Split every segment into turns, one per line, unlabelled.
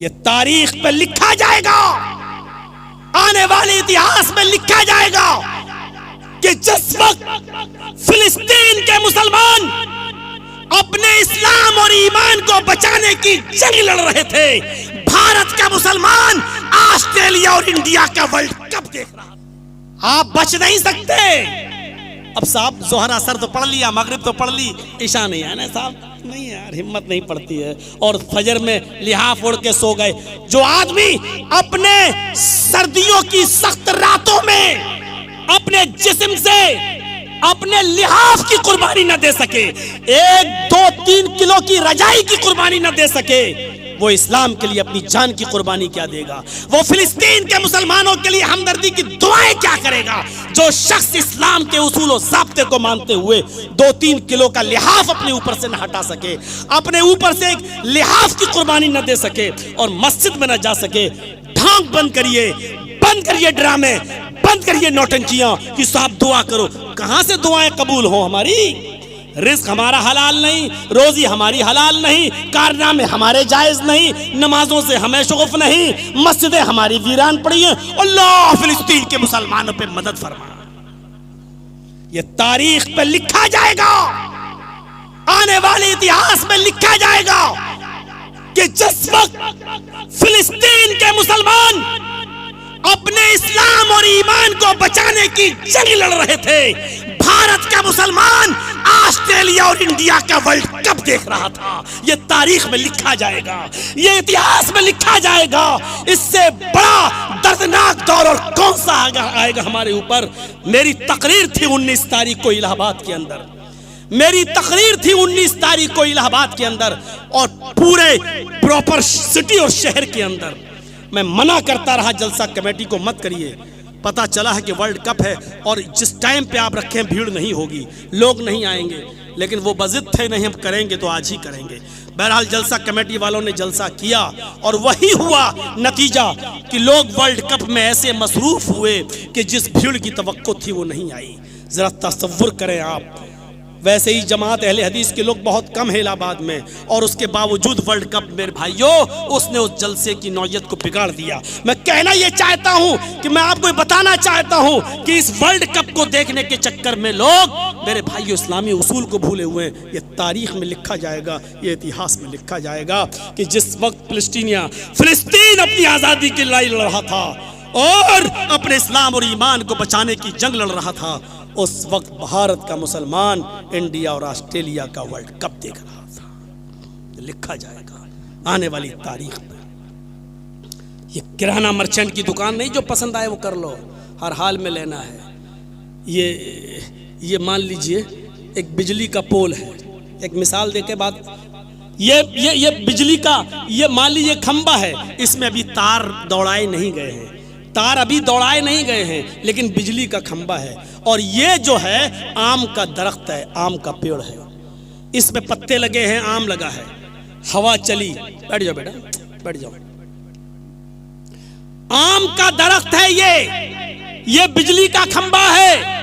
ये तारीख में लिखा जाएगा, आने वाले इतिहास में लिखा जाएगा कि जिस वक्त फिलिस्तीन के मुसलमान अपने इस्लाम और ईमान को बचाने की जंग लड़ रहे थे, भारत का मुसलमान ऑस्ट्रेलिया और इंडिया का वर्ल्ड कप देख रहा था। आप बच नहीं सकते। अब साहब जोहर असर तो पढ़ लिया, मगरिब तो पढ़ ली, ईशा नहीं है ना साहब, नहीं यार हिम्मत नहीं पड़ती है, और फजर में लिहाफ ओढ़ के सो गए। जो आदमी अपने सर्दियों की सख्त रातों में अपने जिस्म से अपने लिहाफ की कुर्बानी न दे सके, 1, 2, 3 किलो की रजाई की कुर्बानी न दे सके, वो इस्लाम के लिए अपनी जान की कुर्बानी क्या देगा? वो फिलिस्तीन के मुसलमानों के लिए हमदर्दी की दुआएं क्या करेगा? जो शख्स इस्लाम के उसूल और ज़ाब्ते को मानते हुए 2-3 किलो का लिहाफ अपने ऊपर से न हटा सके, अपने ऊपर से एक लिहाफ की कुर्बानी न दे सके और मस्जिद में न जा सके। ढांक बंद करिए ड्रामे, बंद करिए नौटंकियां कि साहब दुआ करो। कहां से दुआएं कबूल हो? हमारी रिस्क हमारा हलाल नहीं, रोजी हमारी हलाल नहीं, कारनामे हमारे जायज नहीं, नमाजों से हमें शगुफ नहीं, मस्जिदें हमारी वीरान पड़ी हैं। अल्लाह फिलिस्तीन के मुसलमानों पे मदद फरमा। ये तारीख पे लिखा जाएगा, आने वाले इतिहास में लिखा जाएगा कि जिस वक्त फिलिस्तीन के मुसलमान अपने इस्लाम और ईमान को बचाने की जंग लड़ रहे थे, भारत का मुसलमान ऑस्ट्रेलिया और इंडिया का वर्ल्ड कप देख रहा था। यह तारीख में लिखा जाएगा, यह इतिहास में लिखा जाएगा। इससे बड़ा दर्दनाक दौर और कौन सा आएगा हमारे ऊपर? मेरी तकरीर थी 19 तारीख को इलाहाबाद के अंदर, मेरी तकरीर थी 19 तारीख को इलाहाबाद के अंदर, और पूरे प्रॉपर सिटी और शहर के अंदर मैं मना करता रहा जलसा कमेटी को मत करिए। पता चला है कि वर्ल्ड कप है और जिस टाइम पे आप रखें भीड़ नहीं होगी, लोग नहीं आएंगे, लेकिन वो बजिद थे, नहीं हम करेंगे तो आज ही करेंगे। बहरहाल जलसा कमेटी वालों ने जलसा किया और वही हुआ नतीजा कि लोग वर्ल्ड कप में ऐसे मसरूफ हुए कि जिस भीड़ की तवक्को थी वो नहीं आई। जरा तसव्वुर करें आप। वैसे ही जमात अहले हदीस के लोग बहुत कम है इलाहाबाद में, और उसके बावजूद वर्ल्ड कप मेरे भाइयों उसने उस जलसे की नौयत को बिगाड़ दिया। मैं कहना यह चाहता हूं कि मैं आपको बताना चाहता हूं कि इस वर्ल्ड कप को देखने के चक्कर में लोग मेरे भाइयों इस्लामी उसूल को भूले हुए हैं। यह तारीख में लिखा जाएगा, यह इतिहास में लिखा जाएगा कि जिस वक्त फिलिस्तीन अपनी आज़ादी की लड़ाई लड़ रहा था और अपने इस्लाम और ईमान को बचाने की जंग लड़ रहा था, उस वक्त भारत का मुसलमान इंडिया और ऑस्ट्रेलिया का वर्ल्ड कप देख रहा था। लिखा जाएगा आने वाली तारीख में। ये किराना मर्चेंट की दुकान नहीं, जो पसंद आए वो कर लो, हर हाल में लेना है। ये मान लीजिए एक बिजली का पोल है, एक मिसाल देके बाद, ये बिजली का, ये मान लीजिए खंबा है, इसमें अभी तार दौड़ाए नहीं गए हैं, तार अभी दौड़ाए नहीं गए हैं, लेकिन बिजली का खंबा है। और ये जो है आम का दरख्त है, आम का पेड़ है, इसमें पत्ते लगे हैं, आम लगा है, हवा चली, बैठ जाओ बेटा, बैठ जाओ, आम का दरख्त है ये बिजली का खंबा है।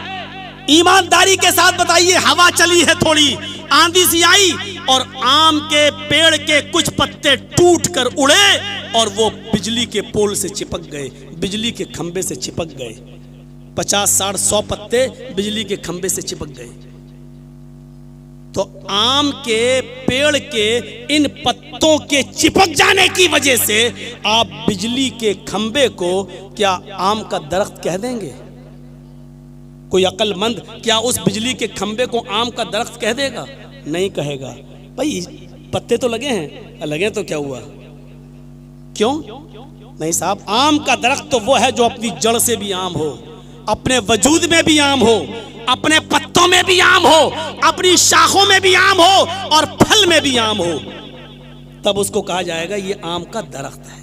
ईमानदारी के साथ बताइए, हवा चली है, थोड़ी आंधी सी आई और आम के पेड़ के कुछ पत्ते टूट कर उड़े और वो बिजली के पोल से चिपक गए, बिजली के खंबे से चिपक गए। 50, 60, 100 पत्ते बिजली के खंबे से चिपक गए। तो आम के पेड़ के इन पत्तों के चिपक जाने की वजह से आप बिजली के खंबे को क्या आम का दरख्त कह देंगे? कोई अक्लमंद क्या उस बिजली के खंबे को आम का दरख्त कह देगा? नहीं कहेगा। भाई पत्ते तो लगे हैं, लगे तो क्या हुआ? क्यों नहीं साहब, आम का दरख्त तो वो है जो अपनी जड़ से भी आम हो, अपने वजूद में भी आम हो, अपने पत्तों में भी आम हो, अपनी शाखों में भी आम हो और फल में भी आम हो, तब उसको कहा जाएगा ये आम का दरख्त है।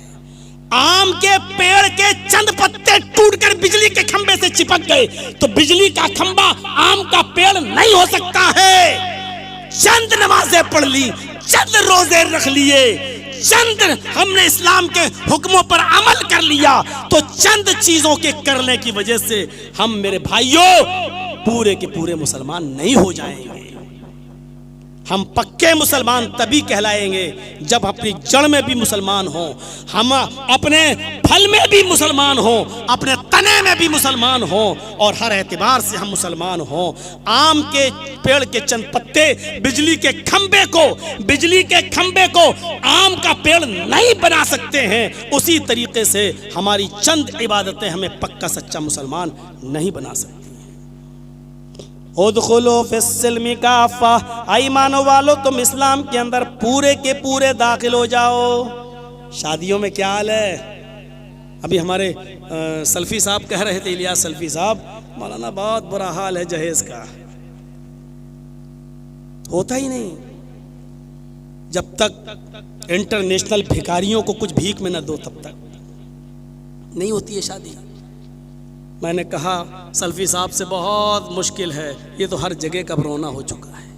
आम के पेड़ के चंद पत्ते टूटकर बिजली के खंबे से चिपक गए तो बिजली का खंबा आम का पेड़ नहीं हो सकता है। चंद नमाजें पढ़ ली, चंद रोजे रख लिए, चंद हमने इस्लाम के हुक्मों पर अमल कर लिया, तो चंद चीजों के करने की वजह से हम मेरे भाइयों पूरे के पूरे मुसलमान नहीं हो जाएंगे। हम पक्के मुसलमान तभी कहलाएंगे जब अपनी जड़ में भी मुसलमान हों, हम अपने फल में भी मुसलमान हों, अपने तने में भी मुसलमान हों और हर एतबार से हम मुसलमान हों। आम के पेड़ के चंद पत्ते बिजली के खंबे को आम का पेड़ नहीं बना सकते हैं, उसी तरीके से हमारी चंद इबादतें हमें पक्का सच्चा मुसलमान नहीं बना सकती। उदखुलू फिस्सिल्मी काफ़ा, आई मानो वालो तुम इस्लाम के अंदर पूरे के पूरे दाखिल हो जाओ। शादियों में क्या हाल है? अभी हमारे सल्फी साहब कह रहे थे, इलियास सल्फी साहब, मौलाना बहुत बुरा हाल है जहेज का। होता ही नहीं जब तक इंटरनेशनल भिखारियों को कुछ भीख में न दो, तब तक नहीं होती है शादी। मैंने कहा सल्फी साहब से बहुत मुश्किल है, ये तो हर जगह का रोना हो चुका है।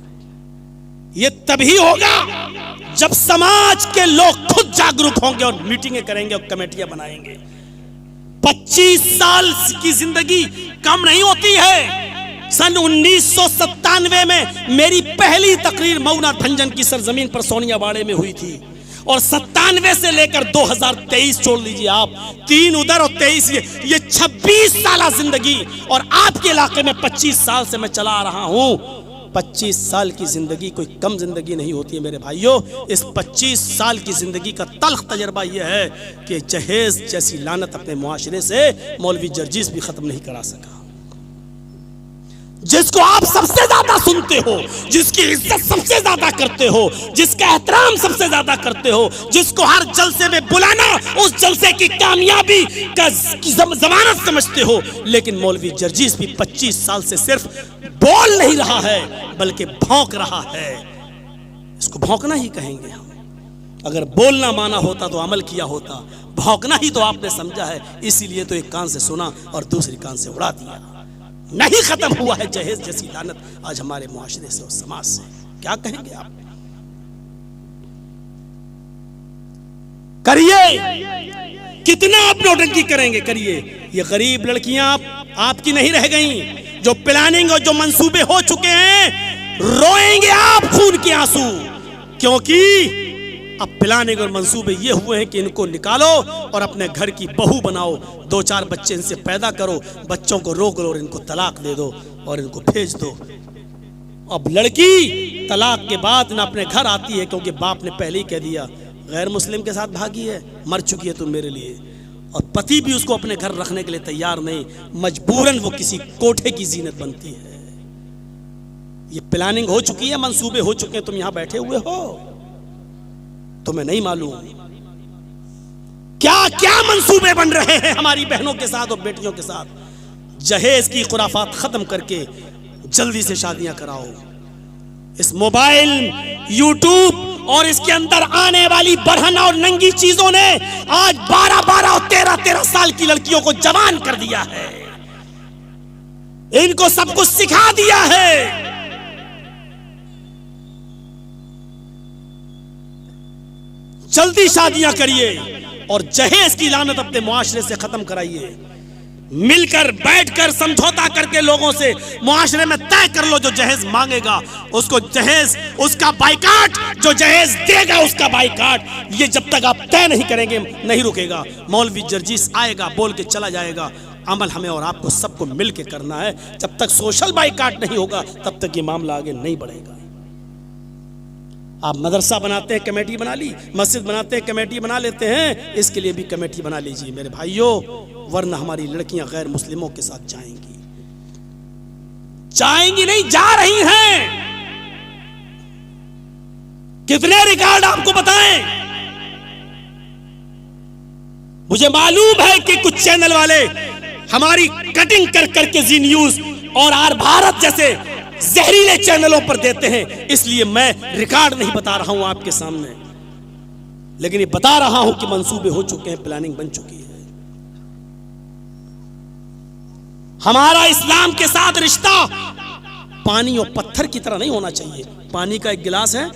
ये तभी होगा जब समाज के लोग खुद जागरूक होंगे और मीटिंगें करेंगे और कमेटियां बनाएंगे। 25 साल की जिंदगी कम नहीं होती है। सन 1997 में मेरी पहली तकरीर मऊना भंजन की सरजमीन पर सोनियावाड़े में हुई थी और 97 से लेकर 2023 छोड़ लीजिए आप, 3 उधर और 23 ये 26 साल जिंदगी। और आपके इलाके में 25 साल से मैं चला आ रहा हूं। 25 साल की जिंदगी कोई कम जिंदगी नहीं होती है मेरे भाइयों। इस 25 साल की जिंदगी का तल्ख तजर्बा यह है कि जहेज जैसी लानत अपने मुआशरे से मौलवी जर्जीस भी खत्म नहीं करा सका। जिसको आप सबसे ज्यादा सुनते हो, जिसकी इज्जत सबसे ज्यादा करते हो, जिसका एहतराम सबसे ज्यादा करते हो, जिसको हर जलसे में बुलाना उस जलसे की कामयाबी का जमानत समझते हो, लेकिन मौलवी जर्जीस भी 25 साल से सिर्फ बोल नहीं रहा है बल्कि भौंक रहा है। इसको भौंकना ही कहेंगे हम। अगर बोलना माना होता तो अमल किया होता, भौंकना ही तो आपने समझा है, इसीलिए तो एक कान से सुना और दूसरी कान से उड़ा दिया। नहीं खत्म हुआ है जहेज जैसी लानत आज हमारे मुआशरे से और समाज से। क्या कहेंगे आप? करिए, कितना आप नौटंकी करेंगे, करिए। ये गरीब लड़कियां आपकी नहीं रह गईं। जो प्लानिंग और जो मंसूबे हो चुके हैं, रोएंगे आप खून के आंसू, क्योंकि अब प्लानिंग और मंसूबे ये हुए हैं कि इनको निकालो और अपने घर की बहू बनाओ, 2-4 बच्चे इनसे पैदा करो, बच्चों को रोक लो और इनको तलाक दे दो और इनको भेज दो। अब लड़की तलाक के बाद ना अपने घर आती है, क्योंकि बाप ने पहले ही कह दिया गैर मुस्लिम के साथ भागी है, मर चुकी है तुम मेरे लिए। और पति भी उसको अपने घर रखने के लिए तैयार नहीं, मजबूरन वो किसी कोठे की जीनत बनती है। ये प्लानिंग हो चुकी है, मंसूबे हो चुके हैं, तुम यहां बैठे हुए हो, तुम्हें नहीं मालूम क्या क्या मंसूबे बन रहे हैं हमारी बहनों के साथ और बेटियों के साथ। जहेज की खुराफात खत्म करके जल्दी से शादियां कराओ। इस मोबाइल, यूट्यूब और इसके अंदर आने वाली बढ़न और नंगी चीजों ने आज 12-12 और 13-13 साल की लड़कियों को जवान कर दिया है। इनको सब कुछ सिखा दिया है। जल्दी शादियां करिए और जहेज की लानत अपने मुआशरे से खत्म कराइए। मिलकर बैठकर समझौता करके लोगों से मुआशरे में तय कर लो, जो जहेज मांगेगा उसको जहेज, उसका बाइकाट, जो जहेज देगा उसका बाइकाट। ये जब तक आप तय नहीं करेंगे नहीं रुकेगा। मौलवी जर्जीस आएगा, बोल के चला जाएगा। अमल हमें और आपको सबको मिल के करना है। जब तक सोशल बाइकाट नहीं होगा तब तक ये मामला आगे नहीं बढ़ेगा। आप मदरसा बनाते हैं, कमेटी बना ली, मस्जिद बनाते हैं, कमेटी बना लेते हैं, इसके लिए भी कमेटी बना लीजिए मेरे भाइयों, वरना हमारी लड़कियां गैर मुस्लिमों के साथ जाएंगी। जाएंगी नहीं, जा रही हैं। कितने रिकॉर्ड आपको बताएं? मुझे मालूम है कि कुछ चैनल वाले हमारी कटिंग कर करके जी न्यूज और आर भारत जैसे जहरीले चैनलों पर देते हैं, इसलिए मैं रिकॉर्ड नहीं बता रहा हूं आपके सामने, लेकिन ये बता रहा हूं कि मंसूबे हो चुके हैं, प्लानिंग बन चुकी है। हमारा इस्लाम के साथ रिश्ता पानी और पत्थर की तरह नहीं होना चाहिए। पानी का एक गिलास है,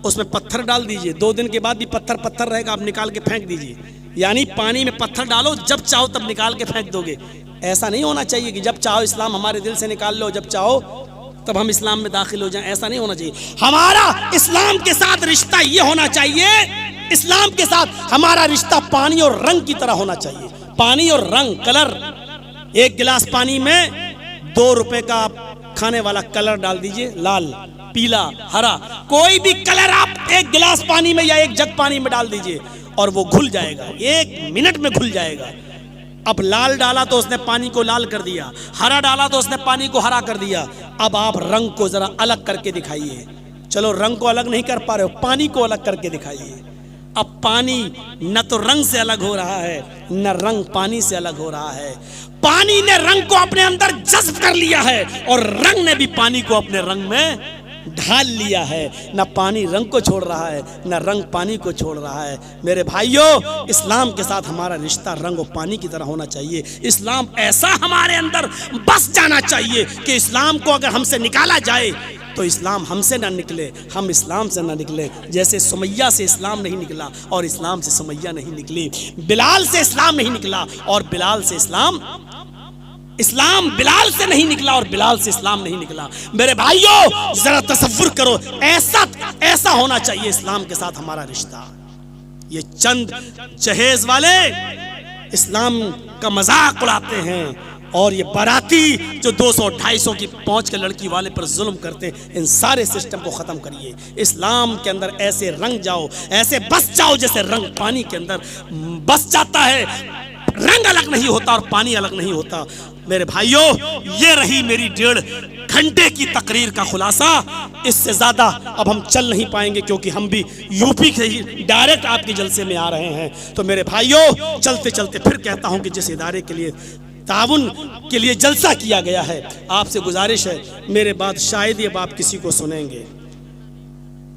उसमें पत्थर डाल दीजिए, 2 दिन के बाद भी पत्थर पत्थर रहेगा, आप निकाल के फेंक दीजिए। यानी पानी में पत्थर डालो, जब चाहो तब निकाल के फेंक दोगे। ऐसा नहीं होना चाहिए कि जब चाहो इस्लाम हमारे दिल से निकाल लो, जब चाहो तब हम इस्लाम में दाखिल हो जाएं। ऐसा नहीं होना चाहिए। हमारा इस्लाम के साथ रिश्ता ये होना चाहिए, इस्लाम के साथ हमारा रिश्ता पानी और रंग की तरह होना चाहिए। पानी और रंग, कलर। एक गिलास पानी में 2 रुपए का आप खाने वाला कलर डाल दीजिए, लाल, पीला, हरा, कोई भी कलर आप एक गिलास पानी में या एक जग पानी में डाल दीजिए और वो घुल जाएगा, 1 मिनट में घुल जाएगा। अब लाल डाला तो उसने पानी को लाल कर दिया, हरा डाला तो उसने पानी को हरा कर दिया। अब आप रंग को जरा अलग करके दिखाइए। चलो रंग को अलग नहीं कर पा रहे हो, पानी को अलग करके दिखाइए। अब पानी न तो रंग से अलग हो रहा है, न रंग पानी से अलग हो रहा है। पानी ने रंग को अपने अंदर जज्ब कर लिया है और रंग ने भी पानी को अपने रंग में ढाल लिया है। न पानी रंग को छोड़ रहा है, न रंग पानी को छोड़ रहा है। मेरे भाइयों, इस्लाम के साथ हमारा रिश्ता रंग और पानी की तरह होना चाहिए। इस्लाम ऐसा हमारे अंदर बस जाना चाहिए कि इस्लाम को अगर हमसे निकाला जाए तो इस्लाम हमसे ना निकले, हम इस्लाम से ना निकले। जैसे सुमैया से इस्लाम नहीं निकला और इस्लाम से सुमैया नहीं निकली, बिलाल से इस्लाम नहीं निकला और बिलाल से इस्लाम बिलाल से नहीं निकला और बिलाल से इस्लाम नहीं निकला। मेरे भाइयों, जरा तसव्वुर करो, ऐसा होना चाहिए इस्लाम के साथ हमारा रिश्ता। ये चंद जहेज वाले इस्लाम का मजाक उड़ाते हैं और ये बाराती जो 200-250 की पहुंच के लड़की वाले पर जुल्म करते, इन सारे सिस्टम को खत्म करिए। इस्लाम के अंदर ऐसे रंग जाओ, ऐसे बस जाओ जैसे रंग पानी के अंदर बस जाता है। रंग अलग नहीं होता और पानी अलग नहीं होता। मेरे भाइयों, ये रही मेरी 1.5 घंटे की तकरीर का खुलासा। इससे ज्यादा अब हम चल नहीं पाएंगे क्योंकि हम भी यूपी के ही डायरेक्ट आपके जलसे में आ रहे हैं। तो मेरे भाइयों, चलते चलते फिर कहता हूं कि जिस इदारे के लिए ताउन के लिए जलसा किया गया है, आपसे गुजारिश है, मेरे बाद शायद ही अब आप किसी को सुनेंगे।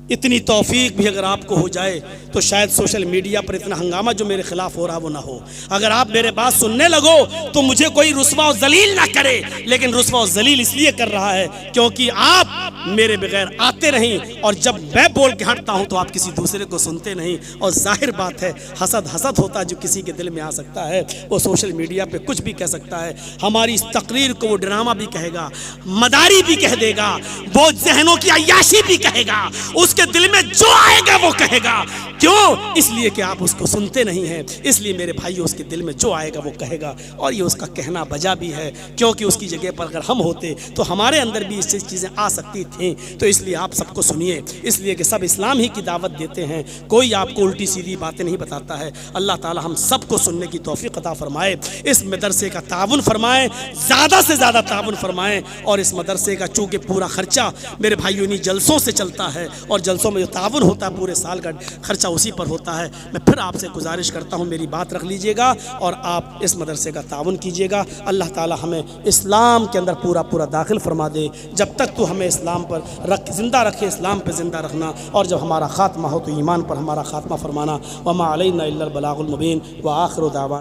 इतनी तौफीक भी अगर आपको हो जाए तो शायद सोशल मीडिया पर इतना हंगामा जो मेरे खिलाफ हो रहा वो ना हो। अगर आप मेरे बात सुनने लगो तो मुझे कोई रुस्वा और जलील ना करे, लेकिन रुस्वा और जलील इसलिए कर रहा है क्योंकि आप मेरे बगैर आते नहीं और जब मैं बोल के हटता हूं तो आप किसी दूसरे को सुनते नहीं। और जाहिर बात है, हसद होता जो किसी के दिल में आ सकता है वो सोशल मीडिया पे कुछ भी कह सकता है। हमारी इस तकरीर को वो ड्रामा भी कहेगा, मदारी भी कह देगा, वो जहनों की अय्याशी भी कहेगा, उसके दिल में जो आएगा वो कहेगा। क्यों? इसलिए कि आप उसको सुनते नहीं हैं। इसलिए मेरे भाइयों, उसके दिल में जो आएगा वो कहेगा और ये उसका कहना बजा भी है क्योंकि उसकी जगह पर अगर हम होते तो हमारे अंदर भी इससे चीज़ें आ सकती थी। तो इसलिए आप सबको सुनिए, इसलिए कि सब इस्लाम ही की दावत देते हैं, कोई आपको उल्टी सीधी बातें नहीं बताता है। अल्लाह ताला हम सबको सुनने की तौफीक अता फरमाए, इस मदरसे का ताउन फरमाए, ज़्यादा से ज़्यादा ताउन फरमाए। और इस मदरसे का चूँकि पूरा खर्चा मेरे भाइयों इन्हीं जलसों से चलता है और जलसों में जो ताउन होता है पूरे साल का खर्चा उसी पर होता है। मैं फिर आपसे गुजारिश करता हूँ, मेरी बात रख लीजिएगा और आप इस मदरसे का ताउन कीजिएगा। अल्लाह ताला हमें इस्लाम के अंदर पूरा दाखिल फरमा दे। जब तक तू हमें इस्लाम पर ज़िंदा रखे, इस्लाम पर ज़िंदा रखना, और जब हमारा ख़ात्मा हो तो ईमान पर हमारा ख़ात्मा फरमाना। वमा अलैना इल्लल बलागुल मुबीन व आखिरु दावाना।